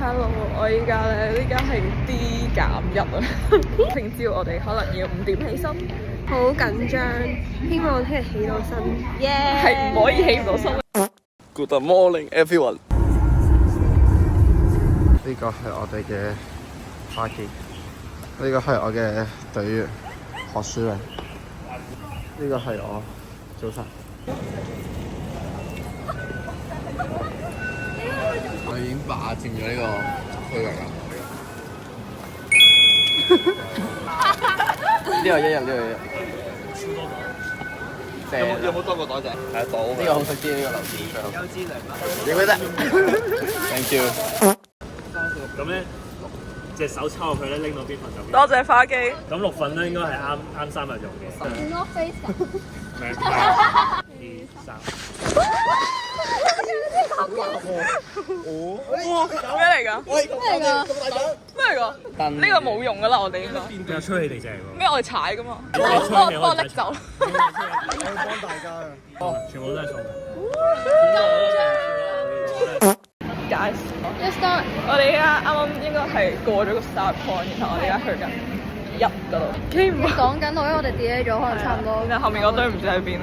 Hello，我依家係 D-1啊！聽朝我哋可能要5點起身，好緊張，希望聽日起到身。係唔可以起唔到身。Good morning, everyone。呢個係我哋嘅花機，呢個係我嘅隊員何書榮，呢個係我早晨。我已經霸佔咗呢個區域啦。呢個一日，呢個一日。有冇多個袋仔？係到。呢個好食啲，呢個流子。優之良品。影佢得。Thank you。咁咧，隻手抽入去咧，拎到邊份就邊。多謝花機。咁6份咧應該係啱3日用嘅。North Face 㗎。明白。2、3。哇！咩嚟㗎？咩嚟㗎？咩嚟㗎？呢個冇用㗎啦，我哋應該。有吹氣地正喎。咩？我哋踩㗎嘛。幫我拎走。我會幫大家嘅。全部都係送嘅。Guys， Let's start。我哋而家啱啱應該係過咗個 start point，然後我哋而家去緊1嗰度。你講緊我，因為我哋 delay 咗，可能差唔多。然後後面嗰堆唔知喺邊。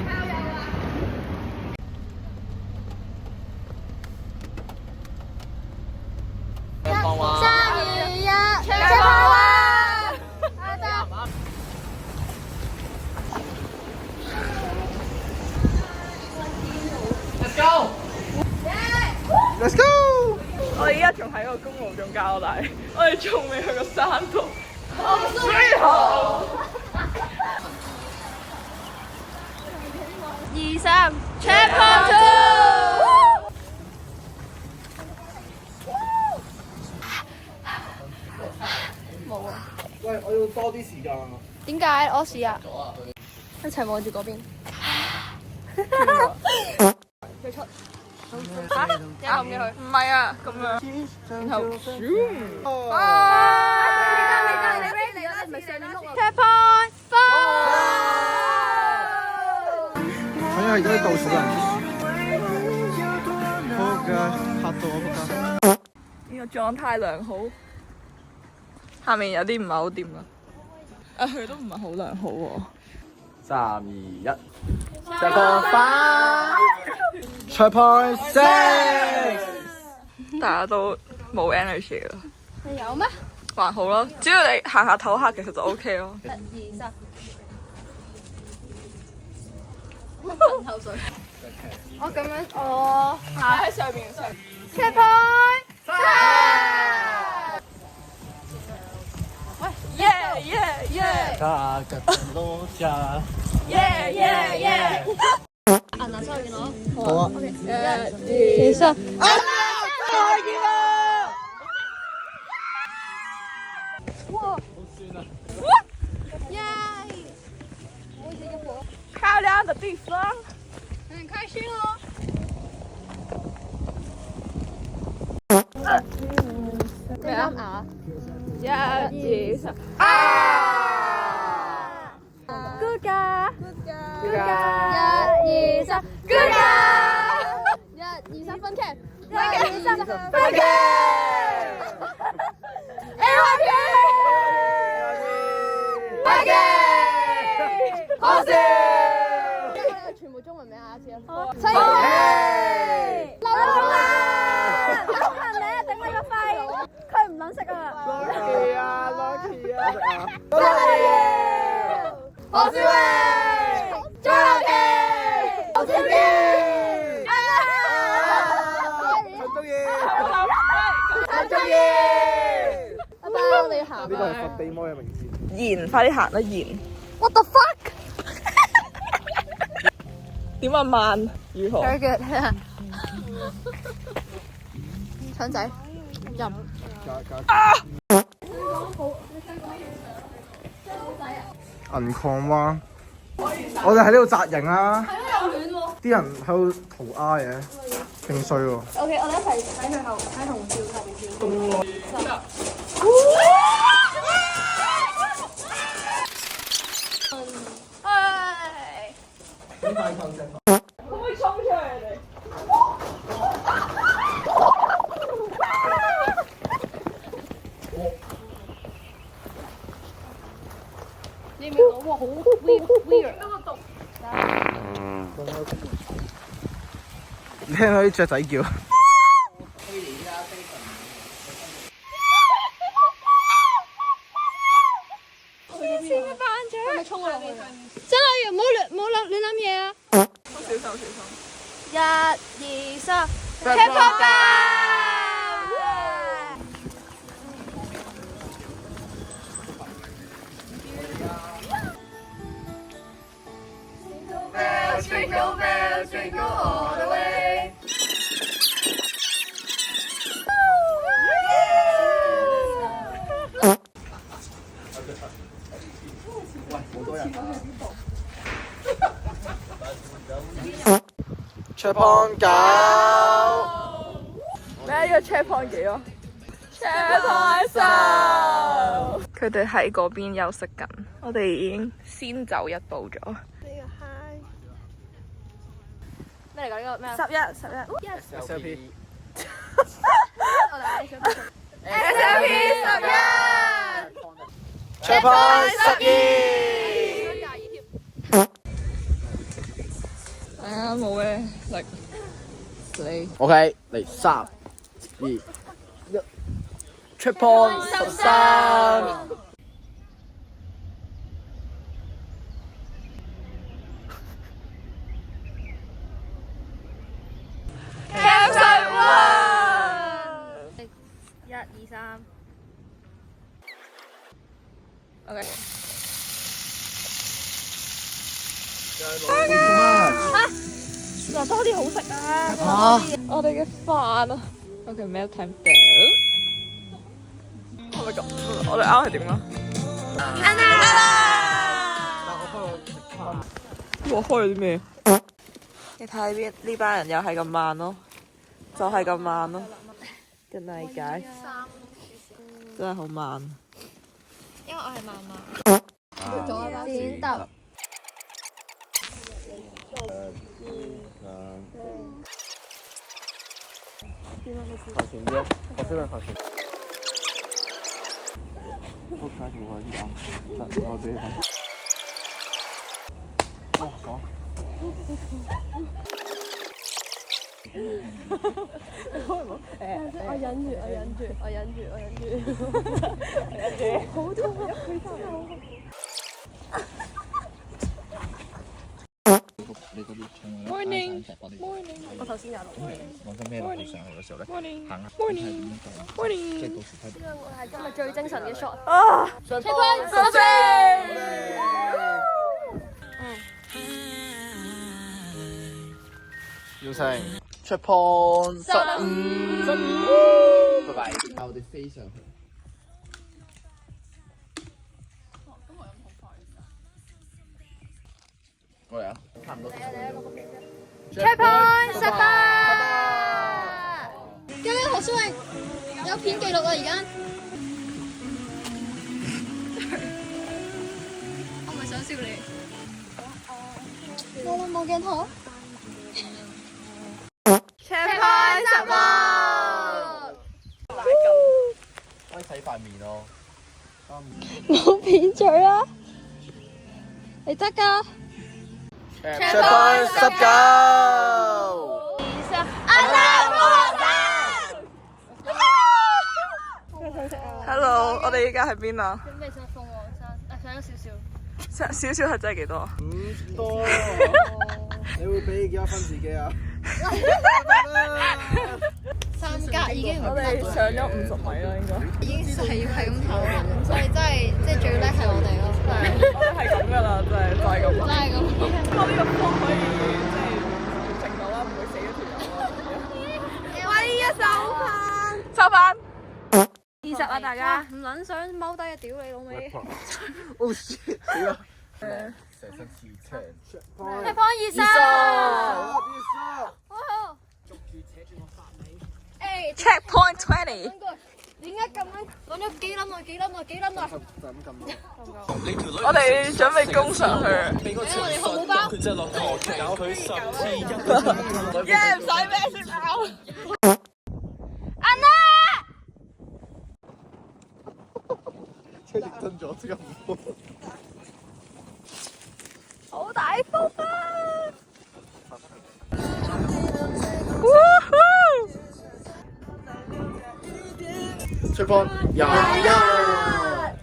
3、2、1，出發啦！Let's go！ 我哋而家仲喺個公路中交大，我哋仲未去過山度。最後2、3，Checkpoint 2。冇啊！喂，我要多啲時間啊！點解屙屎啊？一齊望住嗰邊。佢出。嚇？有咁嘅佢？唔係啊，咁樣。然後Checkpoint 4。我因為而家倒數人。好嘅，嚇到我仆街。呢個狀態良好，下面有啲唔係好掂啦。佢都唔係好良好喎。3、2、1，再個5 ，Checkpoint 6。大家都冇 energy 啦。你有咩？還好咯，只要你行下唞下，其實就 OK 咯。 1、2、3。噴口水。我咁樣，我行喺上面。Checkpoint 7。喂耶！大家多謝。耶！銀拿收見我。好啊。其實。再見啦！哇！好酸啊！耶！我已經火。漂亮的地方。很開心哦。咩啊1、2、3。Good guy。 Good guy。1、2、3。Good guy。1、2、3分 cap。1、2、3分 cap。好笑。全部中文名下一次啊！齊氣！流浪啊！流行你啊！頂你個肺！佢唔撚識啊 Lucky 啊，Lucky 啊！真係要！何小榮，張樂琪，何小堅，陳中意，陳中意。阿爸，我哋要行。呢個係佛地魔嘅名字。賢，快啲行啦，賢。 What the fuck？點啊慢？如何？ Very good。腸仔，任。銀礦灣，我哋喺呢度紮營啊！啲人喺度塗鴉嘅，勁衰喎。 OK， 我哋一齊喺佢後，喺紅照後邊照。點快抗性？可唔可以衝出嚟你哋？好 weird。你聽到啲雀仔叫。衝落去！真係唔好亂諗嘢啊！小心小心。 1、2、3，赤膊㗎！Jingle bells, jingle all the way。赤胖狗。咩？呢個車胖幾啊？車胖手。佢哋喺嗰邊休息緊，我哋已經先走一步咗。呢個 hi。咩嚟㗎？呢個咩11。SLP。我哋 SLP 11。赤胖12。冇咩力。你 OK，嚟3、2、1，赤胖13。Camp 水灣。1、2、3。OK。嗱，多啲好食啊！我哋嘅飯啊，OK，meal time到。係咪咁？我哋啱係點啊？我開咗啲咩？你睇呢班人又係咁慢咯，就係咁慢咯。嘅理解真係好慢。因為我係慢慢。剪揼。靠前啲，我這邊靠前。不開始我一啊，我這一邊。哇，爽！我忍住。好痛啊！佢真係好。Morning，我頭先有錄。講緊咩落去上去嘅時候咧，行下 Morning，即係到時睇。呢個係今日最精神嘅 shot。啊！赤胖14。要成赤胖15。拜拜。我哋飛上去。過嚟啊！差唔多。赤胖18。今日何書穎有片記錄啊！而家我唔係想笑你。冇鏡頭。赤胖16。可以洗塊面咯。冇片嘴啦，你得㗎。赤胖19。Hello， 我哋依家喺邊啊？準備上鳳凰山，上咗少少。少少係真係幾多啊？唔多。你會俾幾多分自己啊3格已經唔我哋上咗50米啦，應該。已經係咁頭，所以真係最叻係我哋咯。係咁噶啦，真係就係咁。真係咁。我呢個方可以即係完成到啦，唔會死咗條友啦。喂，一手拍。收翻。20啊，大家。唔撚想踎低啊！屌你老味。Oh shit！點啊？成身刺青。赤胖20。捉住扯住我髮尾。Checkpoint 20。點解咁樣揾咗幾粒啊？就咁撳。我哋準備攻上去。我哋漢堡包。佢真係落台搞佢10次1。耶！唔使咩先咬。車認真咗，即刻唔睇風啊！出發21。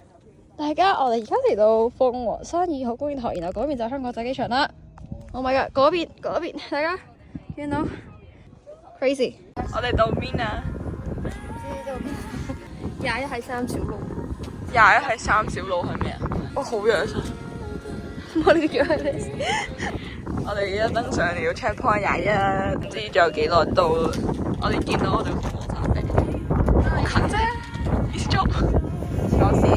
大家，我哋而家嚟到鳳凰山2號公園台，然後嗰邊就係香港仔機場啦。Oh my god！嗰邊，大家見到 crazy。我哋到邊啊21係三小路。 ？21係三小路係咩啊？我好樣衰。我呢叫咩？我哋而家登上了 checkpoint 21，唔知仲有幾耐到。我哋見到我哋鳳凰山頂，好近啫 ，easy job。講笑。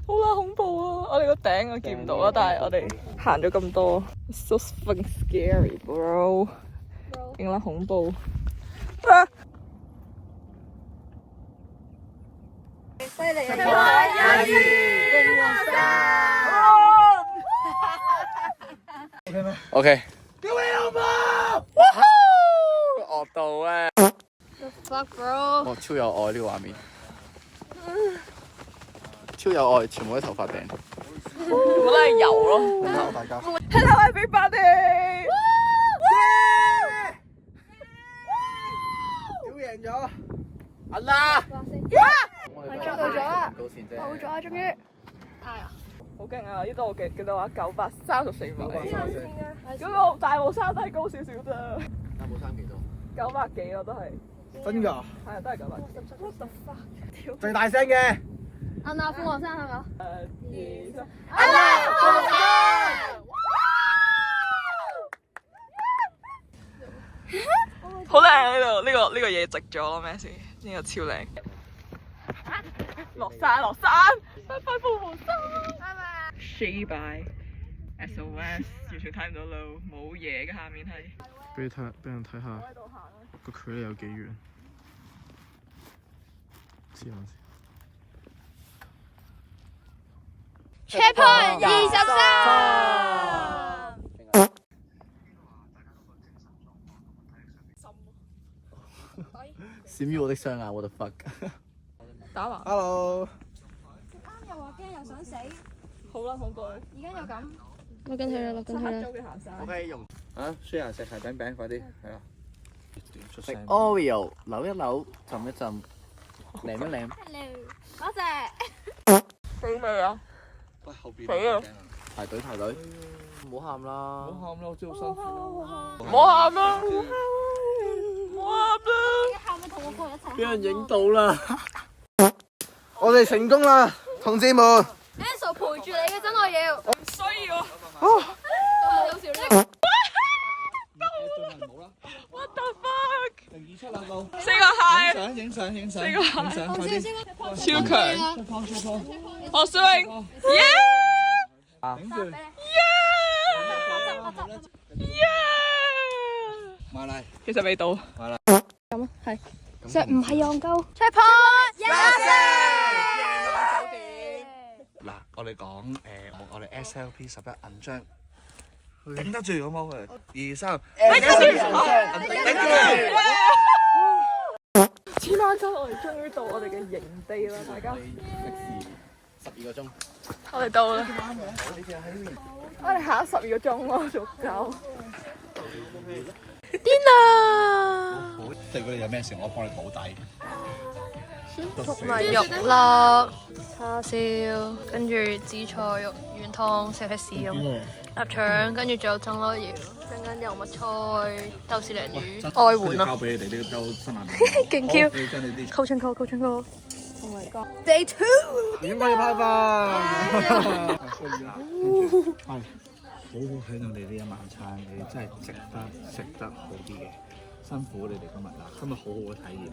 好啦，恐怖啊！我哋個頂我見唔到啦，但係我哋行咗咁多 ，so fucking scary, bro。勁啦，恐怖。啊！犀利啊！OK。救命啊嘛！惡到咧！ The fuck, bro！ 我超有愛呢個畫面，超有愛，全部啲頭髮頂。全部都係油咯。大家。Hello everybody！ 屌贏咗！阿啦！我哋做到咗啦！到咗啊，終於！好勁啊！呢度我記得話934米，嗰個大帽山都係高少少咋。大帽山幾多？900幾咯，都係。真㗎？係啊，都係900幾。最大聲嘅。安娜鳳凰山係咪啊？ 2、3。安娜鳳凰山！好靚啊！呢度呢個嘢直咗咯，咩事？呢個超靚。落山，拜拜鳳凰山。拜拜。Say bye。SOS，完全睇唔到路，冇嘢嘅下面係。俾人睇下個距離有幾遠。試下先。Checkpoint 23。閃於我的雙眼 ，what the fuck！ 打橫。Hello。啱又話驚又想死，好啦，恐怖。而家又咁。落緊去啦，落緊去啦。黑嘅行山。OK，用。啊，舒人食鞋餅，快啲，係啊。食 Oreo， 扭一扭，浸一浸，舐一舐。多謝。死未啊？喂，後邊。死啊！排隊。唔好喊啦！唔好喊啦，我知好辛苦。唔好喊啦！唔好喊啦！喊咪同我哥一齊。俾人影到啦！我哋成功啦，同志們。Ansel 陪住你嘅真我要。唔需要。好笑呢個。What the fuck？ 027啦，到。 4個蟹。影相，四個蟹。快啲。超強。出鋪。何詩穎。耶！頂住。耶！埋嚟。其實未到。咁啊，係。石唔係戇鳩。Checkpoint 24。嗱，我哋講我哋 SLP 11銀章，頂得住好冇佢？2、3，千萬周，我哋終於到我哋嘅營地啦，大家。歷時12個鐘。我哋到啦。我哋行12個鐘咯，足夠。癲啊！即係如果你有咩事，我幫你補底。粟米肉粒、叉燒，跟住紫菜肉丸湯，食係豉咁。臘腸，跟住仲有蒸螺瑤，陣間油麥菜、豆豉鯪魚、愛媛咯。交俾你哋呢個夠新難。勁 Q！你將你啲。Coaching call。Oh my god！Day 2。點可以派飯？係，好好睇到你呢一晚餐，你真係值得食得好啲嘅，辛苦你哋今日啦，今日好好嘅體驗。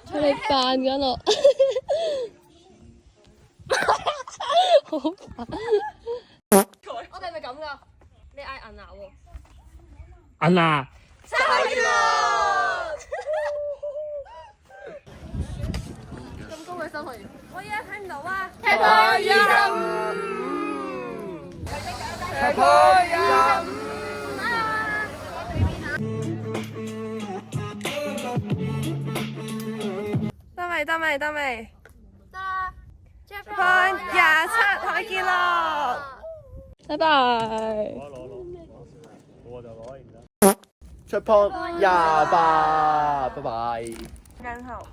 佢哋扮緊我，好煩。我哋係咪咁噶？你嗌銀牙喎。銀牙。生日快樂！咁高嘅心去，我而家睇唔到啊！Happy 25。得未？得。checkpoint 27，同你見咯，拜拜。我就攞然之後。 checkpoint 28，拜拜。然後。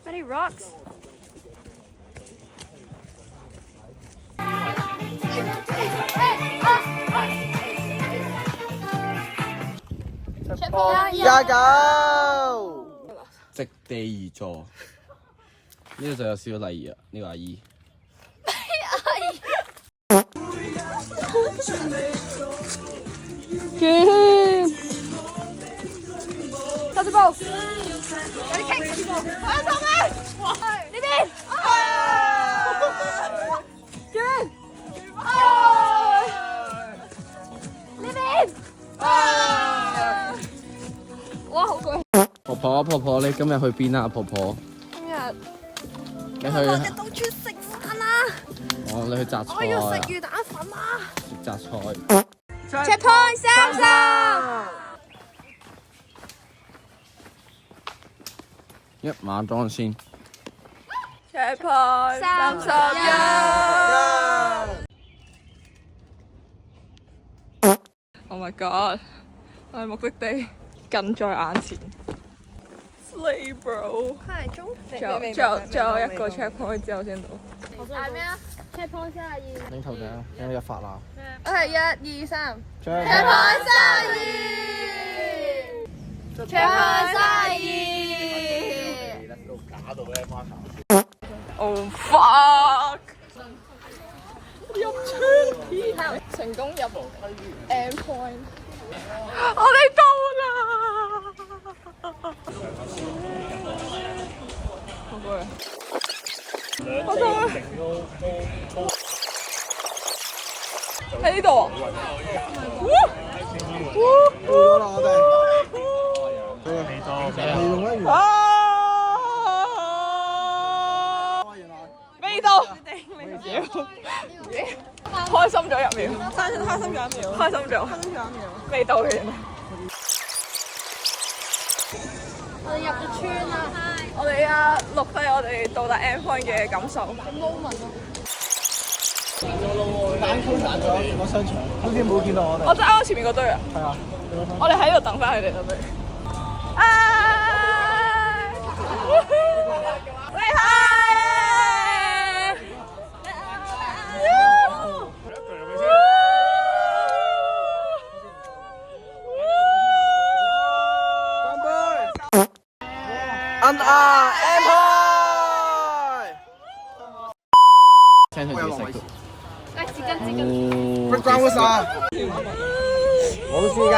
Ready rocks。29，席地而坐。呢度就有少少禮儀啊，呢個阿姨。收支布，有啲棘，快走咩？呢邊，轉，呢邊，哇好攰。婆婆，你今日去邊啊？婆婆，今日你去？我哋到處食飯啊！哦，你去摘菜我要食啊？魚蛋粉啊！食摘菜。Checkpoint 30。一馬當先。 checkpoint 31。Oh my god！ 我哋目的地近在眼前。Slay bro！ 快鐘，仲有一個 checkpoint 之後先到。嗌咩啊 ？Checkpoint 32。領頭獎，有冇一發啊？我係1、2、3。Checkpoint 32。Checkpoint 32。假到咧，Martha。 Oh fuck！ 入村，成功入 end point。我哋到啦！好攰啊！我到喺呢度啊！未到，開心咗1秒，開心咗1秒，開心咗1秒，未到嘅原來。我哋入咗村啦。我哋而家錄低我哋到達 end point 嘅感受。moment 咯。個商場，好似冇見到我哋。我真係啱啱前面嗰堆啊！係啊，我哋喺度等翻佢哋啦，不如。喂嗨！End point。聽佢自己食。嚟，紙巾。關我事啊！冇事㗎。